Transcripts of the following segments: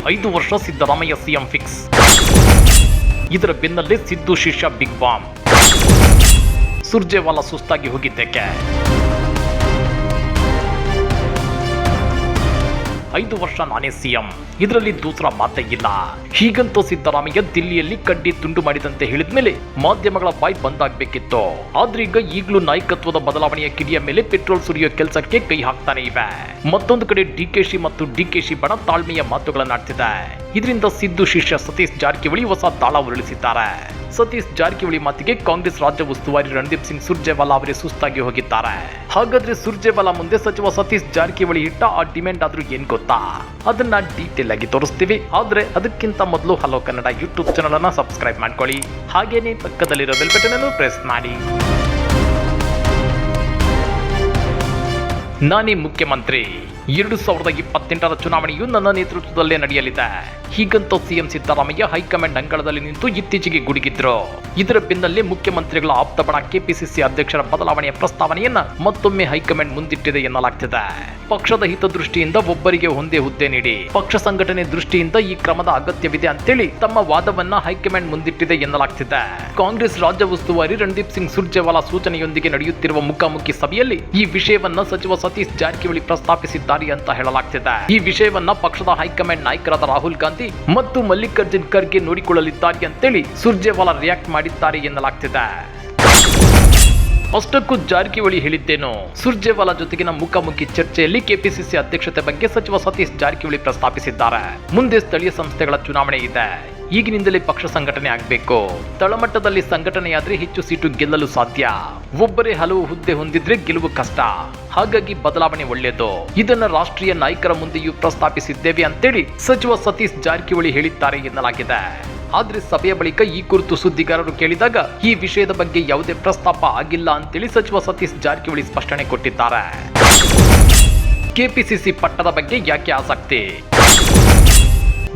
5 ವರ್ಷ Siddaramaiah CM fix. ಇದರ ಬೆನ್ನಲ್ಲೇ ಸಿದ್ದು ಶಿಷ್ಯ ಬಿಗ್ ಬಾಂಬ್. ಸುರ್ಜೇವಾಲಾ ಸುಸ್ತಾಗಿ ಹೋಗಿದ್ದಕ್ಕೆ 5 ವರ್ಷ ನಾನೇ ಸಿಎಂ, ಇದರಲ್ಲಿ ದೂಸರ ಮಾತೇ ಇಲ್ಲ. ಹೀಗಂತೂ ಸಿದ್ದರಾಮಯ್ಯ ದಿಲ್ಲಿಯಲ್ಲಿ ಕಡ್ಡಿ ತುಂಡು ಮಾಡಿದಂತೆ ಹೇಳಿದ ಮೇಲೆ ಮಾಧ್ಯಮಗಳ ಬಾಯಿ ಬಂದಾಗಬೇಕಿತ್ತು. ಆದ್ರೆ ಈಗಲೂ ನಾಯಕತ್ವದ ಬದಲಾವಣೆಯ ಕಿಡಿಯ ಮೇಲೆ ಪೆಟ್ರೋಲ್ ಸುರಿಯೋ ಕೆಲಸಕ್ಕೆ ಕೈ ಹಾಕ್ತಾನೆ ಇವೆ. ಮತ್ತೊಂದು ಕಡೆ ಡಿಕೆಶಿ ಮತ್ತು ಡಿಕೆಶಿ ಬಣ ತಾಳ್ಮೆಯ ಮಾತುಗಳನ್ನಾಡ್ತಿದೆ. ಇದರಿಂದ ಸಿದ್ದು ಶಿಷ್ಯ ಸತೀಶ್ ಜಾರಕಿಹೊಳಿ ಹೊಸ ತಾಳ ಉರುಳಿಸಿದ್ದಾರೆ. ಸತೀಶ್ ಜಾರಕಿಹೊಳಿ ಮಾತಿಗೆ ಕಾಂಗ್ರೆಸ್ ರಾಜ್ಯ ಉಸ್ತುವಾರಿ ರಣದೀಪ್ ಸಿಂಗ್ ಸುರ್ಜೇವಾಲಾ ಅವರೇ ಸುಸ್ತಾಗಿ ಹೋಗಿದ್ದಾರೆ. ಹಾಗಾದ್ರೆ ಸುರ್ಜೇವಾಲಾ ಮುಂದೆ ಸಚಿವ ಸತೀಶ್ ಜಾರಕಿಹೊಳಿ ಇಟ್ಟ ಆ ಡಿಮ್ಯಾಂಡ್ ಆದ್ರೂ ಏನ್ ಗೊತ್ತಾ? ಅದನ್ನ ಡೀಟೇಲ್ ಆಗಿ ತೋರಿಸ್ತೀವಿ. ಆದ್ರೆ ಅದಕ್ಕಿಂತ ಮೊದಲು ಹಲೋ ಕನ್ನಡ ಯೂಟ್ಯೂಬ್ ಚಾನಲ್ ಅನ್ನ ಸಬ್ಸ್ಕ್ರೈಬ್ ಮಾಡ್ಕೊಳ್ಳಿ. ಹಾಗೇನೆ ಪಕ್ಕದಲ್ಲಿರೋ ಬೆಲ್ ಬಟನ್ ಅನ್ನು ಪ್ರೆಸ್ ಮಾಡಿ. ನಾನೇ ಮುಖ್ಯಮಂತ್ರಿ. 2028ರ ಚುನಾವಣೆಯು ನನ್ನ ನೇತೃತ್ವದಲ್ಲೇ ನಡೆಯಲಿದೆ. ಹೀಗಂತ ಸಿಎಂ ಸಿದ್ದರಾಮಯ್ಯ ಹೈಕಮಾಂಡ್ ಅಂಗಳದಲ್ಲಿ ನಿಂತು ಇತ್ತೀಚೆಗೆ ಗುಡುಗಿದ್ರು. ಇದರ ಬೆನ್ನಲ್ಲೇ ಮುಖ್ಯಮಂತ್ರಿಗಳ ಆಪ್ತ ಬಣ ಕೆಪಿಸಿಸಿ ಅಧ್ಯಕ್ಷರ ಬದಲಾವಣೆಯ ಪ್ರಸ್ತಾವನೆಯನ್ನ ಮತ್ತೊಮ್ಮೆ ಹೈಕಮಾಂಡ್ ಮುಂದಿಟ್ಟಿದೆ ಎನ್ನಲಾಗ್ತಿದೆ. ಪಕ್ಷದ ಹಿತದೃಷ್ಟಿಯಿಂದ ಒಬ್ಬರಿಗೆ ಒಂದೇ ಹುದ್ದೆ ನೀಡಿ ಪಕ್ಷ ಸಂಘಟನೆ ದೃಷ್ಟಿಯಿಂದ ಈ ಕ್ರಮದ ಅಗತ್ಯವಿದೆ ಅಂತೇಳಿ ತಮ್ಮ ವಾದವನ್ನ ಹೈಕಮಾಂಡ್ ಮುಂದಿಟ್ಟಿದೆ ಎನ್ನಲಾಗ್ತಿದೆ. ಕಾಂಗ್ರೆಸ್ ರಾಜ್ಯ ಉಸ್ತುವಾರಿ ರಣದೀಪ್ ಸಿಂಗ್ ಸುರ್ಜೇವಾಲಾ ಸೂಚನೆಯೊಂದಿಗೆ ನಡೆಯುತ್ತಿರುವ ಮುಖಾಮುಖಿ ಸಭೆಯಲ್ಲಿ ಈ ವಿಷಯವನ್ನ ಸಚಿವ ಸತೀಶ್ ಜಾರಕಿಹೊಳಿ ಪ್ರಸ್ತಾಪಿಸಿದ್ದಾರೆ ಅಂತ ಹೇಳಲಾಗ್ತಿದೆ. ಈ ವಿಷಯವನ್ನ ಪಕ್ಷದ ಹೈಕಮಾಂಡ್ ನಾಯಕರಾದ ರಾಹುಲ್ ಗಾಂಧಿ ಮತ್ತು ಮಲ್ಲಿಕಾರ್ಜುನ್ ಖರ್ಗೆ ನೋಡಿಕೊಳ್ಳಲಿದ್ದಾರೆ ಅಂತೇಳಿ ಸುರ್ಜೇವಾಲಾ ರಿಯಾಕ್ಟ್ ಮಾಡಿದ್ದಾರೆ ಎನ್ನಲಾಗ್ತಿದೆ. ಅಷ್ಟಕ್ಕೂ ಜಾರಕಿಹೊಳಿ ಹೇಳಿದ್ದೇನು? ಸುರ್ಜೇವಾಲಾ ಜೊತೆಗಿನ ಮುಖಾಮುಖಿ ಚರ್ಚೆಯಲ್ಲಿ ಕೆಪಿಸಿಸಿ ಅಧ್ಯಕ್ಷತೆ ಬಗ್ಗೆ ಸಚಿವ ಸತೀಶ್ ಜಾರಕಿಹೊಳಿ ಪ್ರಸ್ತಾಪಿಸಿದ್ದಾರೆ. ಮುಂದೆ ಸ್ಥಳೀಯ ಸಂಸ್ಥೆಗಳ ಚುನಾವಣೆ ಇದೆ. ಈಗಿನಿಂದಲೇ ಪಕ್ಷ ಸಂಘಟನೆ ಆಗಬೇಕು. ತಳಮಟ್ಟದಲ್ಲಿ ಸಂಘಟನೆಯಾದ್ರೆ ಹೆಚ್ಚು ಸೀಟು ಗೆಲ್ಲಲು ಸಾಧ್ಯ. ಒಬ್ಬರೇ ಹಲವು ಹುದ್ದೆ ಹೊಂದಿದ್ರೆ ಗೆಲುವು ಕಷ್ಟ. ಹಾಗಾಗಿ ಬದಲಾವಣೆ ಒಳ್ಳೆಯದು. ಇದನ್ನ ರಾಷ್ಟ್ರೀಯ ನಾಯಕರ ಮುಂದೆಯೂ ಪ್ರಸ್ತಾಪಿಸಿದ್ದೇವೆ ಅಂತೇಳಿ ಸಚಿವ ಸತೀಶ್ ಜಾರಕಿಹೊಳಿ ಹೇಳಿದ್ದಾರೆ ಎನ್ನಲಾಗಿದೆ. ಆದ್ರೆ ಸಭೆಯ ಬಳಿಕ ಈ ಕುರಿತು ಸುದ್ದಿಗಾರರು ಕೇಳಿದಾಗ ಈ ವಿಷಯದ ಬಗ್ಗೆ ಯಾವುದೇ ಪ್ರಸ್ತಾಪ ಆಗಿಲ್ಲ ಅಂತೇಳಿ ಸಚಿವ ಸತೀಶ್ ಜಾರಕಿಹೊಳಿ ಸ್ಪಷ್ಟನೆ ಕೊಟ್ಟಿದ್ದಾರೆ. ಕೆಪಿಸಿಸಿ ಪಟ್ಟದ ಬಗ್ಗೆ ಯಾಕೆ ಆಸಕ್ತಿ?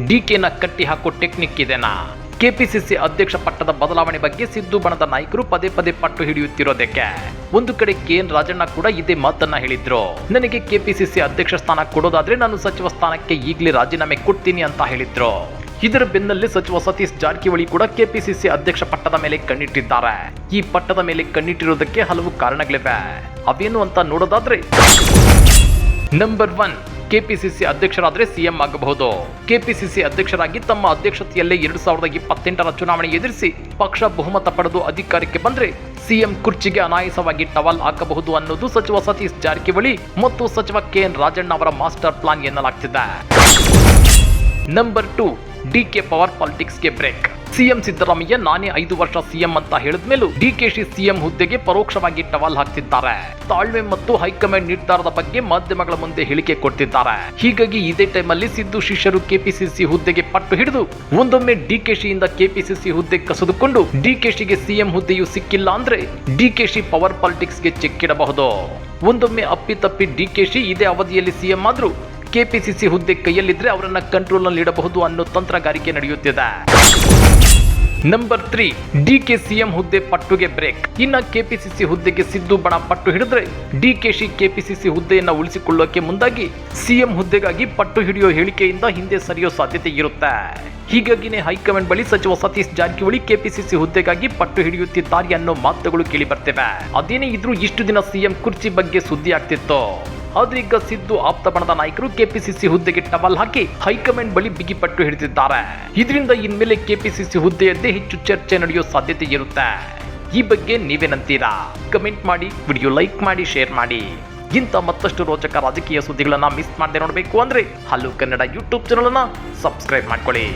ಡಿಕೆನ ಕಟ್ಟಿ ಹಾಕೋ ಟೆಕ್ನಿಕ್ ಇದೆನಾ? ಕೆಪಿಸಿಸಿ ಅಧ್ಯಕ್ಷ ಪಟ್ಟದ ಬದಲಾವಣೆ ಬಗ್ಗೆ ಸಿದ್ದು ಬಣದ ನಾಯಕರು ಪದೇ ಪದೇ ಪಟ್ಟು ಹಿಡಿಯುತ್ತಿರೋದಕ್ಕೆ. ಒಂದು ಕಡೆ ಕೆಎನ್ ರಾಜಣ್ಣ ಕೂಡ ಇದೇ ಮಾತನ್ನ ಹೇಳಿದ್ರು. ನನಗೆ ಕೆಪಿಸಿಸಿ ಅಧ್ಯಕ್ಷ ಸ್ಥಾನ ಕೊಡೋದಾದ್ರೆ ನಾನು ಸಚಿವ ಸ್ಥಾನಕ್ಕೆ ಈಗಲೇ ರಾಜೀನಾಮೆ ಕೊಡ್ತೀನಿ ಅಂತ ಹೇಳಿದ್ರು. ಇದರ ಬೆನ್ನಲ್ಲೇ ಸಚಿವ ಸತೀಶ್ ಜಾರಕಿಹೊಳಿ ಕೂಡ ಕೆಪಿಸಿಸಿ ಅಧ್ಯಕ್ಷ ಪಟ್ಟದ ಮೇಲೆ ಕಣ್ಣಿಟ್ಟಿದ್ದಾರೆ. ಈ ಪಟ್ಟದ ಮೇಲೆ ಕಣ್ಣಿಟ್ಟಿರೋದಕ್ಕೆ ಹಲವು ಕಾರಣಗಳಿವೆ. ಅವೇನು ಅಂತ ನೋಡೋದಾದ್ರೆ, ನಂಬರ್ 1, ಕೆಪಿಸಿಸಿ ಅಧ್ಯಕ್ಷರಾದ್ರೆ ಸಿಎಂ ಆಗಬಹುದು. ಕೆಪಿಸಿಸಿ ಅಧ್ಯಕ್ಷರಾಗಿ ತಮ್ಮ ಅಧ್ಯಕ್ಷತೆಯಲ್ಲೇ 2028ರ ಚುನಾವಣೆ ಎದುರಿಸಿ ಪಕ್ಷ ಬಹುಮತ ಪಡೆದು ಅಧಿಕಾರಕ್ಕೆ ಬಂದ್ರೆ ಸಿಎಂ ಕುರ್ಚಿಗೆ ಅನಾಯಾಸವಾಗಿ ಟವಲ್ ಹಾಕಬಹುದು ಅನ್ನೋದು ಸಚಿವ ಸತೀಶ್ ಜಾರಕಿಹೊಳಿ ಮತ್ತು ಸಚಿವ ಕೆಎನ್ ರಾಜಣ್ಣ ಅವರ ಮಾಸ್ಟರ್ ಪ್ಲಾನ್ ಎನ್ನಲಾಗ್ತಿದೆ. ನಂಬರ್ 2, ಡಿಕೆ ಪವರ್ ಪಾಲಿಟಿಕ್ಸ್ಗೆ ಬ್ರೇಕ್. ಸಿಎಂ ಸಿದ್ದರಾಮಯ್ಯ ನಾನೇ 5 ವರ್ಷ ಸಿಎಂ ಅಂತ ಹೇಳಿದ್ಮೇಲೂ ಡಿಕೆಶಿ ಸಿಎಂ ಹುದ್ದೆಗೆ ಪರೋಕ್ಷವಾಗಿ ಟವಲ್ ಹಾಕ್ತಿದ್ದಾರೆ. ತಾಳ್ಮೆ ಮತ್ತು ಹೈಕಮಾಂಡ್ ನಿರ್ಧಾರದ ಬಗ್ಗೆ ಮಾಧ್ಯಮಗಳ ಮುಂದೆ ಹೇಳಿಕೆ ಕೊಡ್ತಿದ್ದಾರೆ. ಹೀಗಾಗಿ ಇದೇ ಟೈಮಲ್ಲಿ ಸಿದ್ದು ಶಿಷ್ಯರು ಕೆಪಿಸಿಸಿ ಹುದ್ದೆಗೆ ಪಟ್ಟು ಹಿಡಿದು ಒಂದೊಮ್ಮೆ ಡಿಕೆಶಿಯಿಂದ ಕೆಪಿಸಿಸಿ ಹುದ್ದೆ ಕಸಿದುಕೊಂಡು ಡಿಕೆಶಿಗೆ ಸಿಎಂ ಹುದ್ದೆಯೂ ಸಿಕ್ಕಿಲ್ಲ ಅಂದ್ರೆ ಡಿಕೆಶಿ ಪವರ್ ಪಾಲಿಟಿಕ್ಸ್ಗೆ ಚೆಕ್ಕಿಡಬಹುದು. ಒಂದೊಮ್ಮೆ ಅಪ್ಪಿತಪ್ಪಿ ಡಿಕೆಶಿ ಇದೇ ಅವಧಿಯಲ್ಲಿ ಸಿಎಂ ಆದ್ರೂ ಕೆಪಿಸಿಸಿ ಹುದ್ದೆ ಕೈಯಲ್ಲಿದ್ರೆ ಅವರನ್ನ ಕಂಟ್ರೋಲ್ ನಲ್ಲಿ ಇಡಬಹುದು ಅನ್ನೋ ತಂತ್ರಗಾರಿಕೆ ನಡೆಯುತ್ತಿದೆ. ನಂಬರ್ 3, ಡಿಕೆ ಸಿಎಂ ಹುದ್ದೆ ಪಟ್ಟುಗೆ ಬ್ರೇಕ್. ಇನ್ನ ಕೆಪಿಸಿಸಿ ಹುದ್ದೆಗೆ ಸಿದ್ದು ಬಣ ಪಟ್ಟು ಹಿಡಿದ್ರೆ ಡಿಕೆಶಿ ಕೆಪಿಸಿಸಿ ಹುದ್ದೆಯನ್ನ ಉಳಿಸಿಕೊಳ್ಳೋಕೆ ಮುಂದಾಗಿ ಸಿಎಂ ಹುದ್ದೆಗಾಗಿ ಪಟ್ಟು ಹಿಡಿಯೋ ಹೇಳಿಕೆಯಿಂದ ಹಿಂದೆ ಸರಿಯೋ ಸಾಧ್ಯತೆ ಇರುತ್ತೆ. ಹೀಗಾಗಿನೇ ಹೈಕಮಾಂಡ್ ಬಳಿ ಸಚಿವ ಸತೀಶ್ ಜಾರಕಿಹೊಳಿ ಕೆಪಿಸಿಸಿ ಹುದ್ದೆಗಾಗಿ ಪಟ್ಟು ಹಿಡಿಯುತ್ತಿದ್ದಾರೆ ಅನ್ನೋ ಮಾತುಗಳು ಕೇಳಿ ಬರ್ತವೆ. ಅದೇನೇ ಇದ್ರೂ ಇಷ್ಟು ದಿನ ಸಿಎಂ ಕುರ್ಚಿ ಬಗ್ಗೆ ಸುದ್ದಿ ಆಗ್ತಿತ್ತು. ಆದ್ರೆ ಈಗ ಸಿದ್ದು ಆಪ್ತ ಬಣದ ನಾಯಕರು ಕೆಪಿಸಿಸಿ ಹುದ್ದೆಗೆ ಟವಲ್ ಹಾಕಿ ಹೈಕಮಾಂಡ್ ಬಳಿ ಬಿಗಿ ಪಟ್ಟು ಹಿಡಿದಿದ್ದಾರೆ. ಇದರಿಂದ ಇನ್ಮೇಲೆ ಕೆಪಿಸಿಸಿ ಹುದ್ದೆಯದ್ದೇ ಹೆಚ್ಚು ಚರ್ಚೆ ನಡೆಯೋ ಸಾಧ್ಯತೆ ಇರುತ್ತೆ. ಈ ಬಗ್ಗೆ ನೀವೇನಂತೀರಾ? ಕಮೆಂಟ್ ಮಾಡಿ, ವಿಡಿಯೋ ಲೈಕ್ ಮಾಡಿ, ಶೇರ್ ಮಾಡಿ. ಇಂಥ ಮತ್ತಷ್ಟು ರೋಚಕ ರಾಜಕೀಯ ಸುದ್ದಿಗಳನ್ನ ಮಿಸ್ ಮಾಡದೆ ನೋಡಬೇಕು ಅಂದ್ರೆ ಹಲೋ ಕನ್ನಡ ಯೂಟ್ಯೂಬ್ ಚಾನಲ್ ಅನ್ನ ಸಬ್ಸ್ಕ್ರೈಬ್ ಮಾಡ್ಕೊಳ್ಳಿ.